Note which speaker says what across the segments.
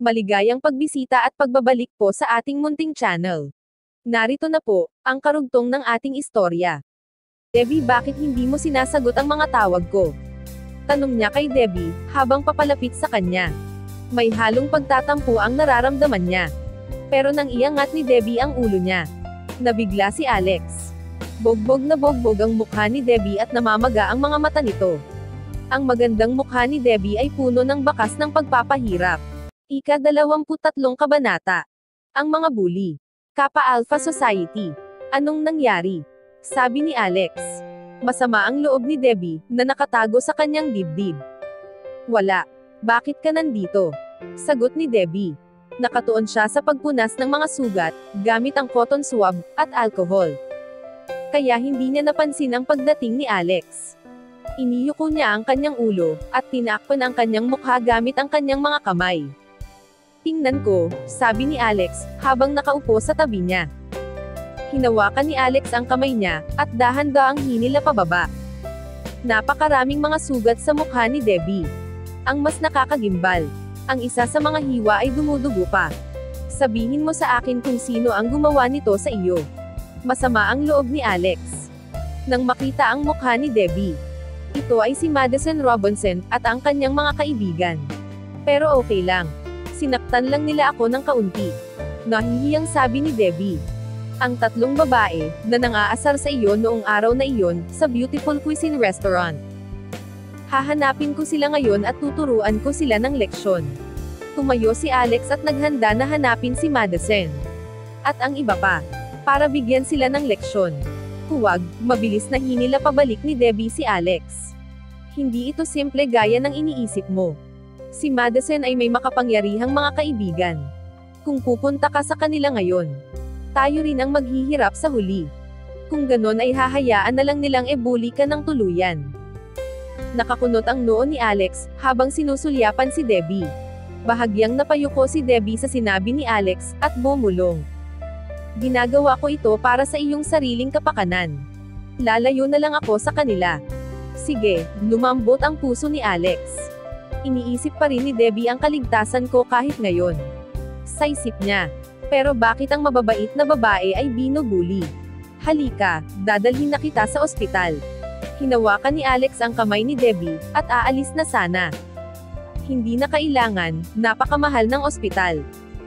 Speaker 1: Maligayang pagbisita at pagbabalik po sa ating munting channel. Narito na po, ang karugtong ng ating istorya. Debbie, bakit hindi mo sinasagot ang mga tawag ko? Tanong niya kay Debbie, habang papalapit sa kanya. May halong pagtatampo ang nararamdaman niya. Pero nang iangat ni Debbie ang ulo niya, nabigla si Alex. Bogbog na bogbog ang mukha ni Debbie at namamaga ang mga mata nito. Ang magandang mukha ni Debbie ay puno ng bakas ng pagpapahirap. Ika-23 kabanata. Ang mga bully. Kappa Alpha Society. Anong nangyari? Sabi ni Alex. Masama ang loob ni Debbie, na nakatago sa kanyang dibdib. Wala. Bakit ka nandito? Sagot ni Debbie. Nakatuon siya sa pagpunas ng mga sugat, gamit ang cotton swab, at alcohol. Kaya hindi niya napansin ang pagdating ni Alex. Iniyuko niya ang kanyang ulo, at tinakpan ang kanyang mukha gamit ang kanyang mga kamay. Tingnan ko, sabi ni Alex, habang nakaupo sa tabi niya. Hinawakan ni Alex ang kamay niya, at dahan-daang hinila pababa. Napakaraming mga sugat sa mukha ni Debbie. Ang mas nakakagimbal, ang isa sa mga hiwa ay dumudugo pa. Sabihin mo sa akin kung sino ang gumawa nito sa iyo. Masama ang loob ni Alex. Nang makita ang mukha ni Debbie. Ito ay si Madison Robinson, at ang kanyang mga kaibigan. Pero okay lang. Sinaktan lang nila ako ng kaunti. Nahihiyang sabi ni Debbie. Ang tatlong babae, na nang-aasar sa iyo noong araw na iyon, sa Beautiful Cuisine Restaurant. Hahanapin ko sila ngayon at tuturuan ko sila ng leksyon. Tumayo si Alex at naghanda na hanapin si Madison. At ang iba pa. Para bigyan sila ng leksyon. Huwag, mabilis na hinila pabalik ni Debbie si Alex. Hindi ito simple gaya ng iniisip mo. Si Madison ay may makapangyarihang mga kaibigan. Kung pupunta ka sa kanila ngayon, tayo rin ang maghihirap sa huli. Kung ganon ay hahayaan na lang nilang e-bully ka ng tuluyan. Nakakunot ang noo ni Alex, habang sinusulyapan si Debbie. Bahagyang napayuko si Debbie sa sinabi ni Alex, at bumulong. Ginagawa ko ito para sa iyong sariling kapakanan. Lalayo na lang ako sa kanila. Sige, lumambot ang puso ni Alex. Iniisip pa rin ni Debbie ang kaligtasan ko kahit ngayon. Sa isip niya. Pero bakit ang mababait na babae ay binubuli? Halika, dadalhin na kita sa ospital. Hinawakan ni Alex ang kamay ni Debbie, at aalis na sana. Hindi na kailangan, napakamahal ng ospital.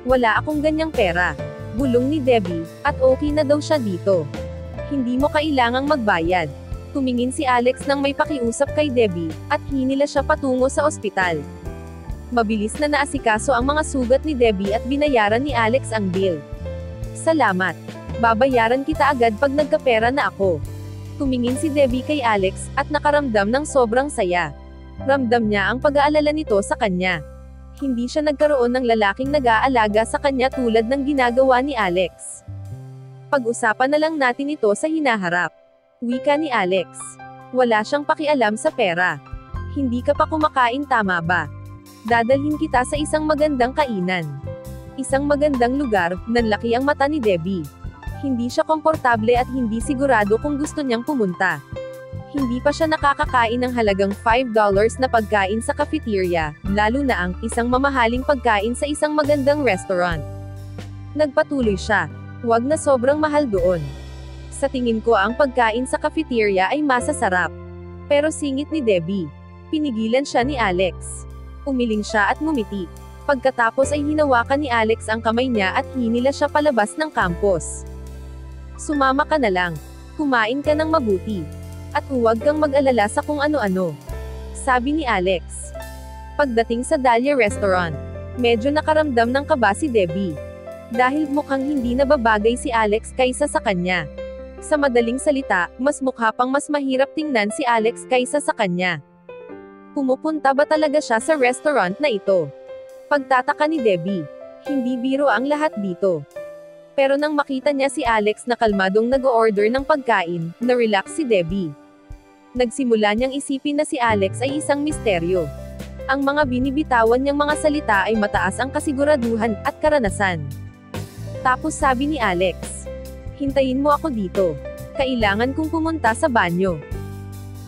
Speaker 1: Wala akong ganyang pera. Bulong ni Debbie, at okay na daw siya dito. Hindi mo kailangang magbayad. Tumingin si Alex nang may pakiusap kay Debbie, at hinila siya patungo sa ospital. Mabilis na naasikaso ang mga sugat ni Debbie at binayaran ni Alex ang bill. Salamat. Babayaran kita agad pag nagkapera na ako. Tumingin si Debbie kay Alex, at nakaramdam ng sobrang saya. Ramdam niya ang pag-aalala nito sa kanya. Hindi siya nagkaroon ng lalaking nag-aalaga sa kanya tulad ng ginagawa ni Alex. Pag-usapan na lang natin ito sa hinaharap. Wika ni Alex. Wala siyang pakialam sa pera. Hindi ka pa kumakain, tama ba? Dadalhin kita sa isang magandang kainan. Isang magandang lugar, nanlaki ang mata ni Debbie. Hindi siya komportable at hindi sigurado kung gusto niyang pumunta. Hindi pa siya nakakakain ng halagang $5 na pagkain sa cafeteria, lalo na ang isang mamahaling pagkain sa isang magandang restaurant. Nagpatuloy siya. Huwag na sobrang mahal doon. Sa tingin ko ang pagkain sa cafeteria ay masasarap. Pero singit ni Debbie. Pinigilan siya ni Alex. Umiling siya at ngumiti. Pagkatapos ay hinawakan ni Alex ang kamay niya at hinila siya palabas ng campus. Sumama ka na lang. Kumain ka ng mabuti. At huwag kang mag-alala sa kung ano-ano. Sabi ni Alex. Pagdating sa Dahlia Restaurant, medyo nakaramdam ng kaba si Debbie. Dahil mukhang hindi nababagay si Alex kaysa sa kanya. Sa madaling salita, mas mukha pang mas mahirap tingnan si Alex kaysa sa kanya. Pumupunta ba talaga siya sa restaurant na ito? Pagtataka ni Debbie. Hindi biro ang lahat dito. Pero nang makita niya si Alex na kalmadong nag-o-order ng pagkain, na-relax si Debbie. Nagsimula niyang isipin na si Alex ay isang misteryo. Ang mga binibitawan niyang mga salita ay mataas ang kasiguraduhan at karanasan. Tapos sabi ni Alex, hintayin mo ako dito. Kailangan kong pumunta sa banyo.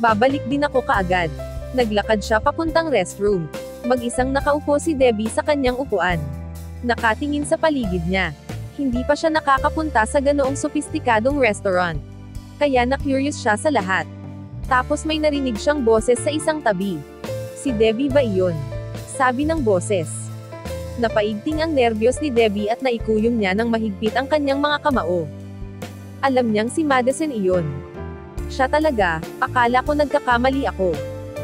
Speaker 1: Babalik din ako kaagad. Naglakad siya papuntang restroom. Mag-isang nakaupo si Debbie sa kanyang upuan. Nakatingin sa paligid niya. Hindi pa siya nakakapunta sa ganoong sopistikadong restaurant. Kaya na-curious siya sa lahat. Tapos may narinig siyang boses sa isang tabi. Si Debbie ba iyon? Sabi ng boses. Napaigting ang nerbiyos ni Debbie at naikuyom niya ng mahigpit ang kanyang mga kamao. Alam niyang si Madison iyon. Siya talaga, akala ko nagkakamali ako.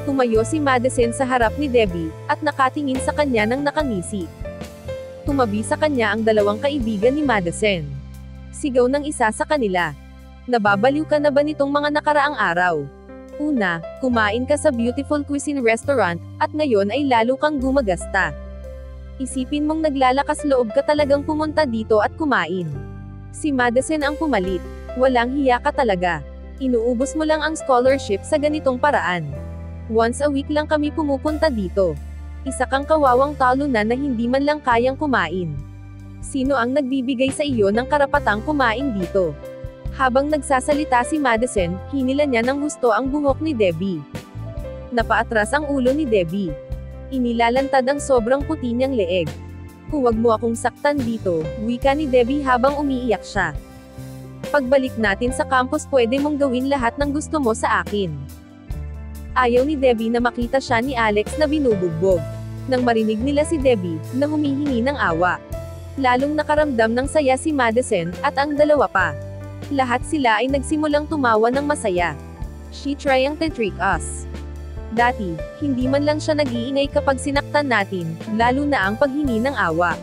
Speaker 1: Tumayo si Madison sa harap ni Debbie, at nakatingin sa kanya ng nakangisi. Tumabi sa kanya ang dalawang kaibigan ni Madison. Sigaw ng isa sa kanila. Nababaliw ka na ba nitong mga nakaraang araw? Una, kumain ka sa Beautiful Cuisine Restaurant, at ngayon ay lalo kang gumagasta. Isipin mong naglalakas loob ka talagang pumunta dito at kumain. Si Madison ang pumalit. Walang hiya ka talaga. Inuubos mo lang ang scholarship sa ganitong paraan. Once a week lang kami pumupunta dito. Isa kang kawawang talunan na hindi man lang kayang kumain. Sino ang nagbibigay sa iyo ng karapatang kumain dito? Habang nagsasalita si Madison, hinila niya ng husto ang buhok ni Debbie. Napaatras ang ulo ni Debbie. Inilalantad ang sobrang puti niyang leeg. Huwag mo akong saktan dito, wika ni Debbie habang umiiyak siya. Pagbalik natin sa campus pwede mong gawin lahat ng gusto mo sa akin. Ayaw ni Debbie na makita siya ni Alex na binubugbog. Nang marinig nila si Debbie, na humihingi ng awa. Lalong nakaramdam ng saya si Madison, at ang dalawa pa. Lahat sila ay nagsimulang tumawa ng masaya. She trying to trick us. Dati, hindi man lang siya nag-iingay kapag sinaktan natin, lalo na ang paghingi ng awa.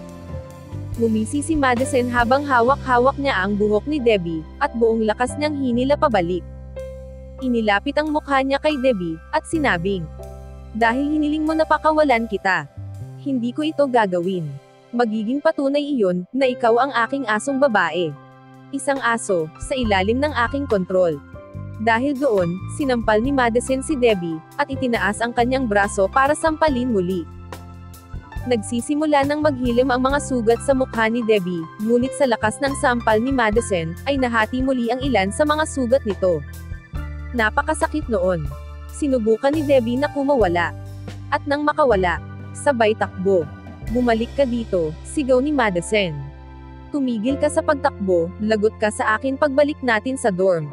Speaker 1: Ngumisi si Madison habang hawak-hawak niya ang buhok ni Debbie, at buong lakas niyang hinila pabalik. Inilapit ang mukha niya kay Debbie, at sinabing, "Dahil hiniling mo na pakawalan kita. Hindi ko ito gagawin. Magiging patunay iyon, na ikaw ang aking asong babae. Isang aso, sa ilalim ng aking kontrol." Dahil doon, sinampal ni Madison si Debbie, at itinaas ang kanyang braso para sampalin muli. Nagsisimula nang maghilim ang mga sugat sa mukha ni Debbie, ngunit sa lakas ng sampal ni Madison, ay nahati muli ang ilan sa mga sugat nito. Napakasakit noon. Sinubukan ni Debbie na kumawala. At nang makawala, sabay takbo. "Bumalik ka dito," sigaw ni Madison. "Tumigil ka sa pagtakbo, lagot ka sa akin pagbalik natin sa dorm."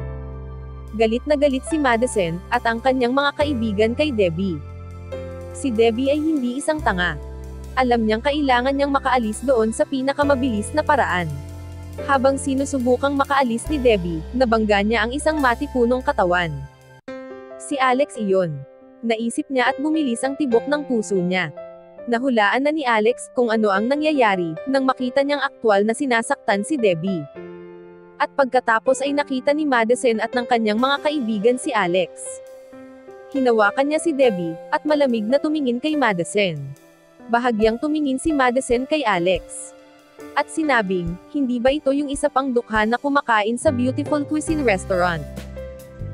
Speaker 1: Galit na galit si Madison, at ang kanyang mga kaibigan kay Debbie. Si Debbie ay hindi isang tanga. Alam niyang kailangan niyang makaalis doon sa pinakamabilis na paraan. Habang sinusubukang makaalis ni Debbie, nabangga niya ang isang matipunong katawan. Si Alex iyon. Naisip niya at bumilis ang tibok ng puso niya. Nahulaan na ni Alex kung ano ang nangyayari, nang makita niyang aktwal na sinasaktan si Debbie. At pagkatapos ay nakita ni Madison at ng kanyang mga kaibigan si Alex. Hinawakan niya si Debbie, at malamig na tumingin kay Madison. Bahagyang tumingin si Madison kay Alex. At sinabing, "Hindi ba ito yung isa pang dukha na kumakain sa Beautiful Cuisine Restaurant?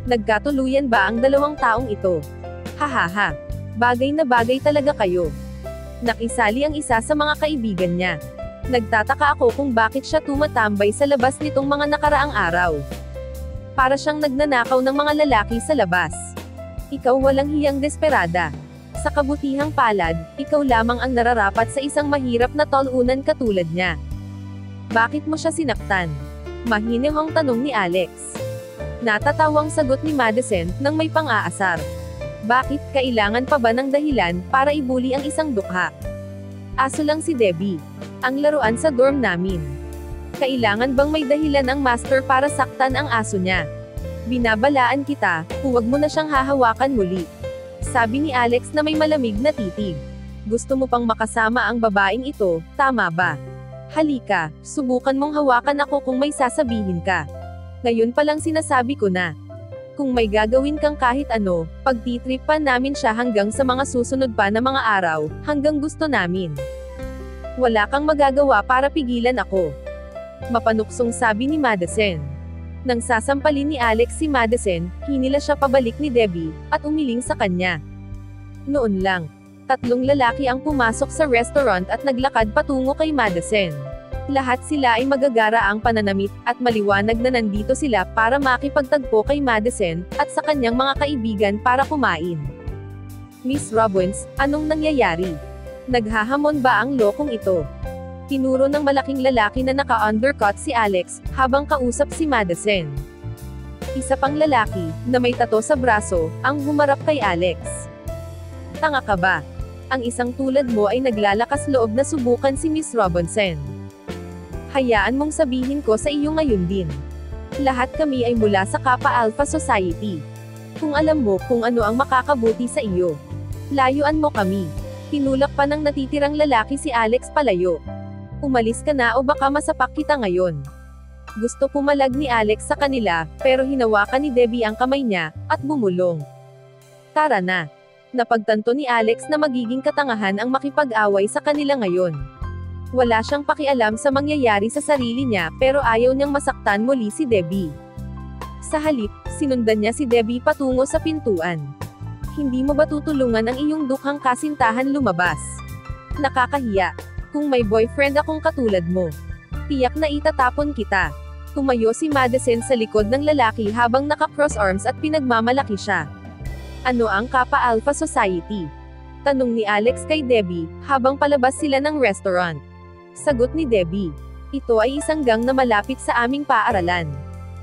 Speaker 1: Nagkatuluyan ba ang dalawang taong ito? Hahaha. Bagay na bagay talaga kayo." Nakisali ang isa sa mga kaibigan niya. "Nagtataka ako kung bakit siya tumatambay sa labas nitong mga nakaraang araw. Para siyang nagnanakaw ng mga lalaki sa labas. Ikaw walang hiyang desperada. Sa kabutihang palad, ikaw lamang ang nararapat sa isang mahirap na tol-unan katulad niya. Bakit mo siya sinaktan?" Mahinahong tanong ni Alex. Natatawang sagot ni Madison, nang may pang-aasar. "Bakit, kailangan pa ba ng dahilan, para ibuli ang isang dukha? Aso lang si Debbie. Ang laruan sa dorm namin. Kailangan bang may dahilan ang master para saktan ang aso niya? Binabalaan kita, huwag mo na siyang hahawakan muli." Sabi ni Alex na may malamig na titig. "Gusto mo pang makasama ang babaeng ito, tama ba? Halika, subukan mong hawakan ako kung may sasabihin ka. Ngayon pa lang sinasabi ko na. Kung may gagawin kang kahit ano, pagtitripan namin siya hanggang sa mga susunod pa na mga araw, hanggang gusto namin. Wala kang magagawa para pigilan ako." Mapanuksong sabi ni Madison. Nang sasampalin ni Alex si Madison, hinila siya pabalik ni Debbie, at umiling sa kanya. Noon lang, 3 lalaki ang pumasok sa restaurant at naglakad patungo kay Madison. Lahat sila ay magagara ang pananamit, at maliwanag na nandito sila para makipagtagpo kay Madison, at sa kanyang mga kaibigan para kumain. Miss Robbins, anong nangyayari? Naghahamon ba ang lokong ito? Tinuro ng malaking lalaki na naka-undercut si Alex, habang kausap si Madison. Isa pang lalaki, na may tato sa braso, ang humarap kay Alex. Tanga ka ba? Ang isang tulad mo ay naglalakas loob na subukan si Miss Robinson. Hayaan mong sabihin ko sa iyo ngayon din. Lahat kami ay mula sa Kappa Alpha Society. Kung alam mo kung ano ang makakabuti sa iyo, layuan mo kami. Tinulak pa ng natitirang lalaki si Alex palayo. Umalis ka na o baka masapak kita ngayon. Gusto pumalag ni Alex sa kanila, pero hinawakan ni Debbie ang kamay niya, at bumulong. Tara na. Napagtanto ni Alex na magiging katangahan ang makipag-away sa kanila ngayon. Wala siyang pakialam sa mangyayari sa sarili niya, pero ayaw niyang masaktan muli si Debbie. Sa halip, sinundan niya si Debbie patungo sa pintuan. Hindi mo ba tutulungan ang iyong dukhang kasintahan lumabas? Nakakahiya. Kung may boyfriend akong katulad mo, tiyak na itatapon kita. Tumayo si Madison sa likod ng lalaki habang naka-cross arms at pinagmamalaki siya. Ano ang Kappa Alpha Society? Tanong ni Alex kay Debbie, habang palabas sila ng restaurant. Sagot ni Debbie, ito ay isang gang na malapit sa aming paaralan.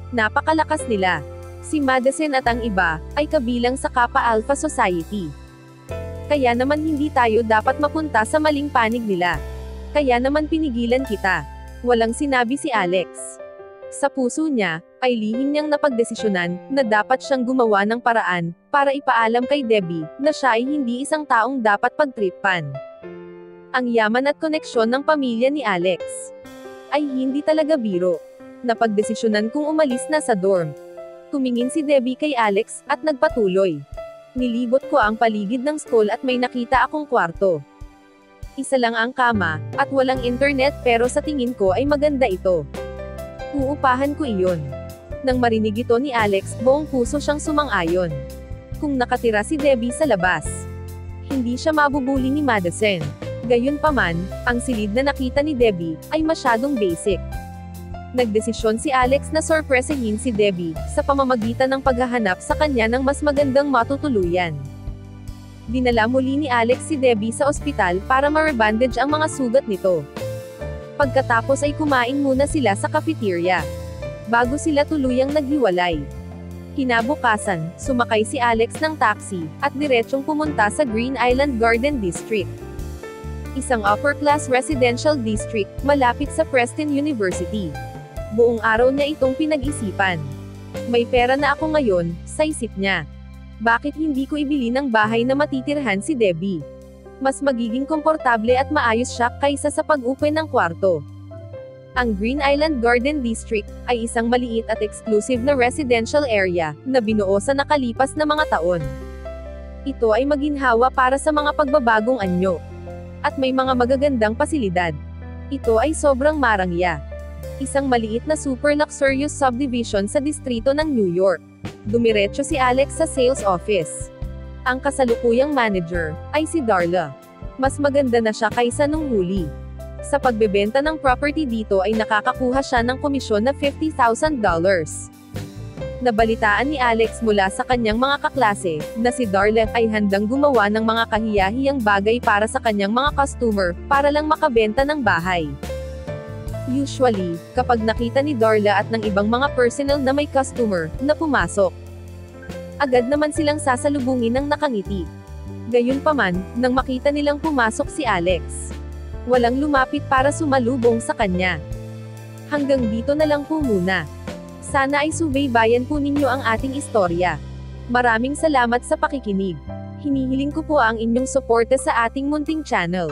Speaker 1: Napakalakas nila. Si Madison at ang iba, ay kabilang sa Kappa Alpha Society. Kaya naman hindi tayo dapat mapunta sa maling panig nila. Kaya naman pinigilan kita. Walang sinabi si Alex. Sa puso niya, ay lihim niyang napagdesisyonan, na dapat siyang gumawa ng paraan, para ipaalam kay Debbie, na siya ay hindi isang taong dapat pagtripan. Ang yaman at koneksyon ng pamilya ni Alex, ay hindi talaga biro. Napagdesisyonan kong umalis na sa dorm. Tumingin si Debbie kay Alex, at nagpatuloy. Nilibot ko ang paligid ng school at may nakita akong kwarto. Isa lang ang kama, at walang internet pero sa tingin ko ay maganda ito. Uupahan ko iyon. Nang marinig ito ni Alex, buong puso siyang sumang-ayon. Kung nakatira si Debbie sa labas, hindi siya mabubuli ni Madison. Gayunpaman, ang silid na nakita ni Debbie, ay masyadong basic. Nagdesisyon si Alex na sorpresahin si Debbie, sa pamamagitan ng paghahanap sa kanya ng mas magandang matutuluyan. Dinala muli ni Alex si Debbie sa ospital para ma-rebandage ang mga sugat nito. Pagkatapos ay kumain muna sila sa cafeteria. Bago sila tuluyang naghiwalay. Kinabukasan, sumakay si Alex ng taxi, at diretsyong pumunta sa Green Island Garden District. Isang upper-class residential district, malapit sa Preston University. Buong araw niya itong pinag-isipan. May pera na ako ngayon, sa isip niya. Bakit hindi ko ibili ng bahay na matitirhan si Debbie? Mas magiging komportable at maayos siya kaysa sa pag-upen ng kwarto. Ang Green Island Garden District ay isang maliit at exclusive na residential area na binuo sa nakalipas na mga taon. Ito ay maginhawa para sa mga pagbabagong anyo. At may mga magagandang pasilidad. Ito ay sobrang marangya. Isang maliit na super luxurious subdivision sa distrito ng New York. Dumiretso si Alex sa sales office. Ang kasalukuyang manager ay si Darla. Mas maganda na siya kaysa nung huli. Sa pagbebenta ng property dito ay nakakakuha siya ng komisyon na $50,000. Nabalitaan ni Alex mula sa kanyang mga kaklase, na si Darla ay handang gumawa ng mga kahiyahiyang bagay para sa kanyang mga customer, para lang makabenta ng bahay. Usually, kapag nakita ni Darla at ng ibang mga personnel na may customer, na pumasok, agad naman silang sasalubungin ng nakangiti. Gayunpaman, nang makita nilang pumasok si Alex, walang lumapit para sumalubong sa kanya. Hanggang dito na lang po muna. Sana ay subaybayan po ninyo ang ating istorya. Maraming salamat sa pakikinig. Hinihiling ko po ang inyong suporta sa ating munting channel.